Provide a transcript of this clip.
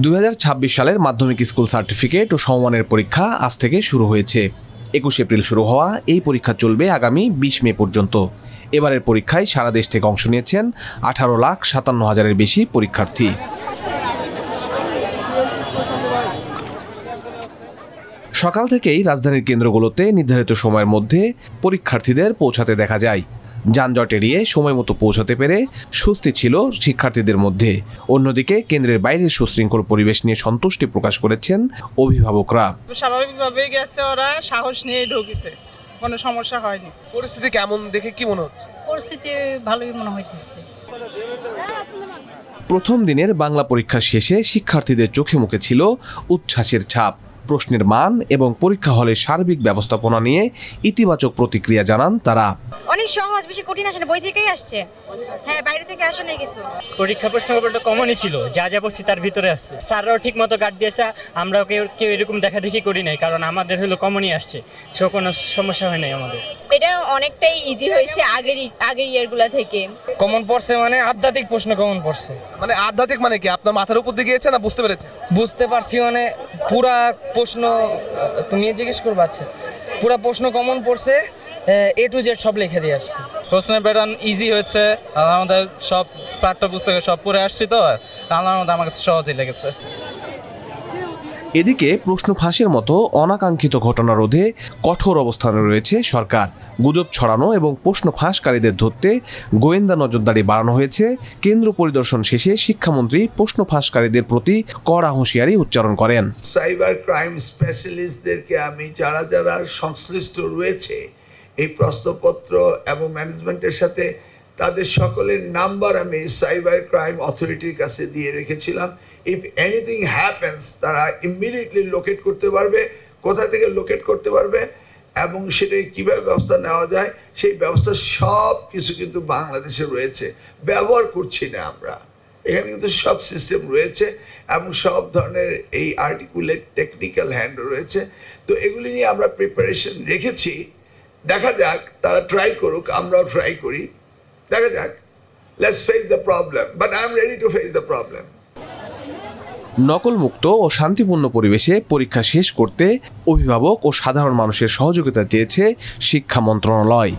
2026 সালের মাধ্যমিক school certificate ও সমমানের পরীক্ষা আজ থেকে শুরু হয়েছে। 21 এপ্রিল শুরু হওয়া এই পরীক্ষা চলবে আগামী 20 মে পর্যন্ত। এবারের পরীক্ষায় সারা দেশ থেকে অংশ নিয়েছেন 18,57,000-এর বেশি পরীক্ষার্থী। সকাল থেকেই রাজধানীর কেন্দ্রগুলোতে নির্ধারিত সময়ের মধ্যে পরীক্ষার্থীদের পৌঁছাতে দেখা যায়। যানজট এড়িয়ে সময় মতো পৌঁছাতে পেরে স্বস্তি ছিল শিক্ষার্থীদের মধ্যে। অন্যদিকে কেন্দ্রের বাইরের সুশৃঙ্খল পরিবেশ নিয়ে সন্তুষ্টি প্রকাশ করেছেন অভিভাবকরা। স্বাভাবিকভাবেই গেছে, ওরা সাহস নিয়ে ঢুকেছে, কোনো সমস্যা হয়নি। পরিস্থিতি কেমন দেখে কি মনে হচ্ছে? পরিস্থিতি ভালোই মনে হইতেছে। প্রথম দিনের বাংলা পরীক্ষা শেষে শিক্ষার্থীদের চোখে মুখে ছিল উচ্ছ্বাসের ছাপ। প্রশ্নের মান এবং পরীক্ষা হলের সার্বিক ব্যবস্থাপনা নিয়ে ইতিবাচক প্রতিক্রিয়া জানান তারা। অনেক সহজ, বেশি কঠিন আসে না, বই থেকেই আসছে। হ্যাঁ, বাইরে থেকে আসে না কিছু। পরীক্ষা প্রশ্নপত্র কমনই ছিল, যা যা বলছি তার ভিতরে আসছে। স্যাররাও ঠিক মতো গার্ড দিয়েছে, আমরাও কেউ এরকম দেখা দেখি করি নাই, কারণ আমাদের হলো কমনই আসছে, সো কোনো সমস্যা হয় নাই আমাদের। এটা অনেকটাই ইজি হয়েছে আগের ইয়ারগুলো থেকে। কমন পড়ছে মানে আধ্যাত্মিক প্রশ্ন কমন পড়ছে। মানে আধ্যাত্মিক মানে কি আপনার মাথার উপর দিয়ে গিয়েছে না বুঝতে পেরেছেন? বুঝতে পারছি, মানে পুরা প্রশ্ন তুমি জিজ্ঞেস করবা। আচ্ছা, পুরা প্রশ্ন কমন পড়ছে, A to Z সব লিখে দিয়ে আসছে। প্রশ্নের প্যাটার্ন ইজি হয়েছে, আমাদের সব পাঠ্যপুস্তকে সব পড়ে আসছি, তো আমার কাছে সহজই লেগেছে। এদিকে প্রশ্ন ফাঁসের মতো অনাকাঙ্ক্ষিত ঘটনা রোধে কঠোর অবস্থানে রয়েছে সরকার। গুজব ছড়ানো এবং প্রশ্ন ফাঁসকারীদের ধরতে গোয়েন্দা নজরদারি বাড়ানো হয়েছে। কেন্দ্র পরিদর্শন শেষে শিক্ষামন্ত্রী প্রশ্ন ফাঁসকারীদের প্রতি কড়া হুঁশিয়ারি উচ্চারণ করেন। সাইবার ক্রাইম স্পেশালিস্টদেরকে আমি যারা যারা সংশ্লিষ্ট রয়েছে এই প্রশ্নপত্র এবং ম্যানেজমেন্টের সাথে, তাদের সকলের নাম্বার আমি সাইবার ক্রাইম অথরিটির কাছে দিয়ে রেখেছিলাম। ইফ এনিথিং হ্যাপেন্স তারা ইমিডিয়েটলি লোকেট করতে পারবে, কোথা থেকে লোকেট করতে পারবে এবং সেটাই কীভাবে ব্যবস্থা নেওয়া যায় সেই ব্যবস্থা সব কিছু কিন্তু বাংলাদেশে রয়েছে। ব্যবহার করছি না আমরা, এখানে কিন্তু সব সিস্টেম রয়েছে এবং সব ধরনের এই আর্টিকুলেট টেকনিক্যাল হ্যান্ড রয়েছে। তো এগুলি নিয়ে আমরা প্রিপারেশন রেখেছি। দেখা যাক, তারা ট্রাই করুক, আমরাও ট্রাই করি, দেখা যাক। Let's face the problem, but I am ready to face the problem. নকলমুক্ত ও শান্তিপূর্ণ পরিবেশে পরীক্ষা শেষ করতে অভিভাবক ও সাধারণ মানুষের সহযোগিতা চেয়েছে শিক্ষা মন্ত্রণালয়।